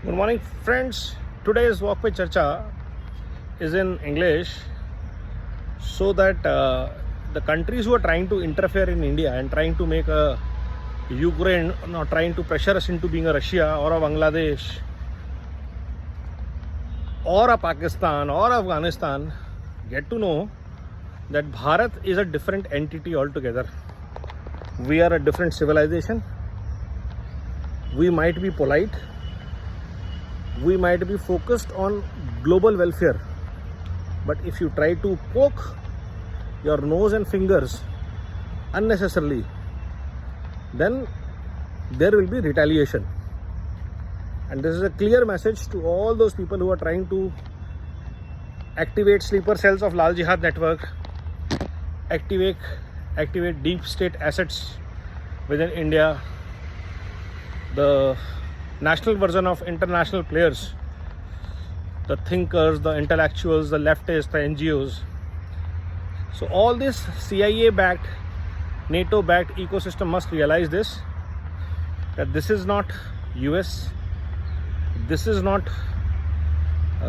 Good morning, friends. Today's Walk पे चर्चा is in English so that the countries who are trying to interfere in India and trying to make a Ukraine, not trying to pressure us into being a Russia or a Bangladesh or a Pakistan or Afghanistan, get to know that Bharat is a different entity altogether. We are a different civilization. We might be polite. We might be focused on global welfare, but if you try to poke your nose and fingers unnecessarily, then there will be retaliation. And this is a clear message to all those people who are trying to activate sleeper cells of Lal Jihad network, activate deep state assets within India, the national version of international players, the thinkers, the intellectuals, the leftists, the NGOs. So all this CIA-backed, NATO-backed ecosystem must realize this, that this is not US, this is not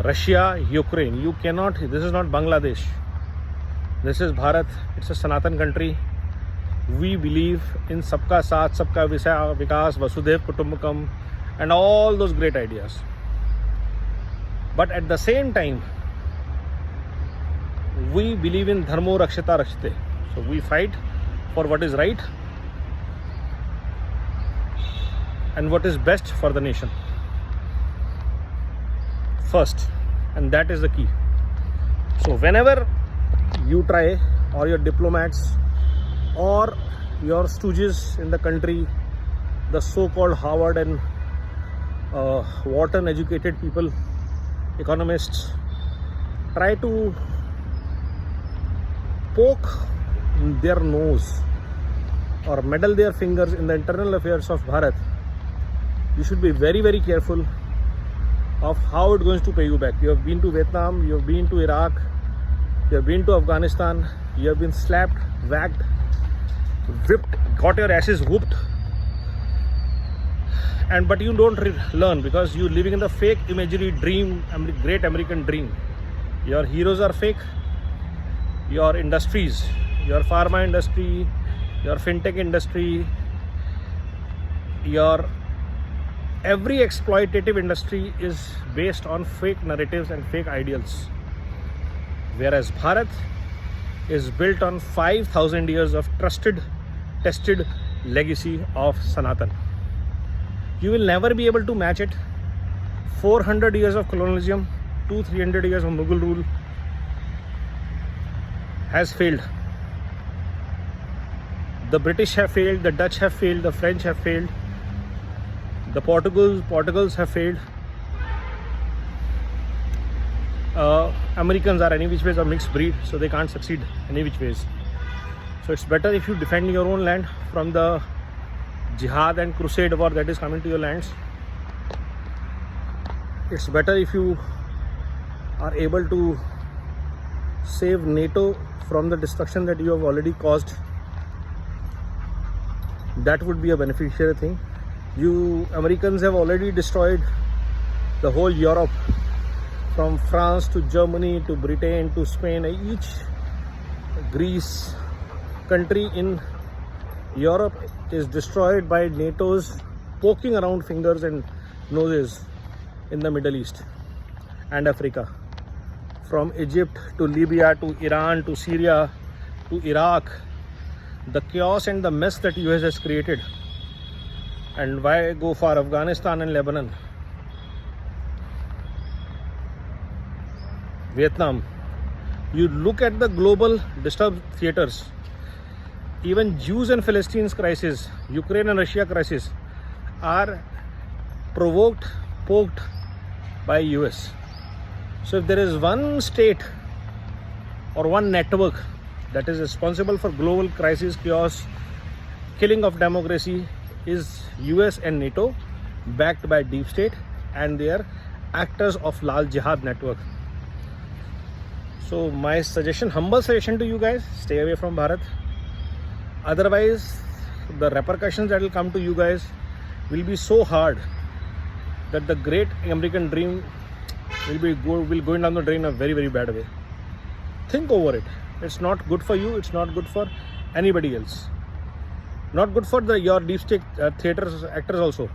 Russia, Ukraine. You cannot, this is not Bangladesh. This is Bharat. It's a Sanatan country. We believe in Sabka Saath, Sabka Vikas, Vasudhaiv Kutumbakam, and all those great ideas. But at the same time, we believe in Dharmo Rakshita Rakshite. So we fight for what is right and what is best for the nation first, and that is the key. So whenever you try, or your diplomats or your stooges in the country, the so-called Harvard and Wharton educated people, economists, try to poke their nose or meddle their fingers in the internal affairs of Bharat, you should be very, very careful of how it's going to pay you back. You have been to Vietnam, you have been to Iraq, you have been to Afghanistan, you have been slapped, whacked, whipped, got your asses whooped, but you don't learn because you're living in the fake imagery dream, great American dream. Your heroes are fake. Your industries, your pharma industry, your fintech industry, your every exploitative industry is based on fake narratives and fake ideals. Whereas Bharat is built on 5,000 years of trusted, tested legacy of Sanatan. You will never be able to match it. 400 years of colonialism, 200-300 years of Mughal rule has failed. The British have failed, the Dutch have failed, the French have failed, the Portugals have failed. Americans are any which ways a mixed breed, so they can't succeed any which ways. So it's better if you defend your own land from the jihad and crusade war that is coming to your lands. It's better if you are able to save NATO from the destruction that you have already caused. That would be a beneficial thing. You Americans have already destroyed the whole Europe, from France to Germany to Britain to Spain. Each Greece country in Europe is destroyed by NATO's poking around fingers and noses in the Middle East and Africa. From Egypt to Libya to Iran to Syria to Iraq, the chaos and the mess that US has created. And why go for Afghanistan and Lebanon, Vietnam? You look at the global disturbed theaters. Even Jews and Philistines crisis, Ukraine and Russia crisis are poked by US. So if there is one state or one network that is responsible for global crisis, chaos, killing of democracy, is US and NATO, backed by deep state and their actors of Lal Jihad network. So my suggestion, humble suggestion to you guys, stay away from Bharat. Otherwise, the repercussions that will come to you guys will be so hard that the great American dream will going down the drain in a very, very bad way. Think over it. It's not good for you. It's not good for anybody else. Not good for your deep state theaters, actors also,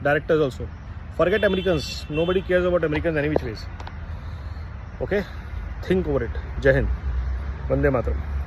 directors also. Forget Americans. Nobody cares about Americans any which ways. Okay? Think over it. Jai Hind. Vande Mataram.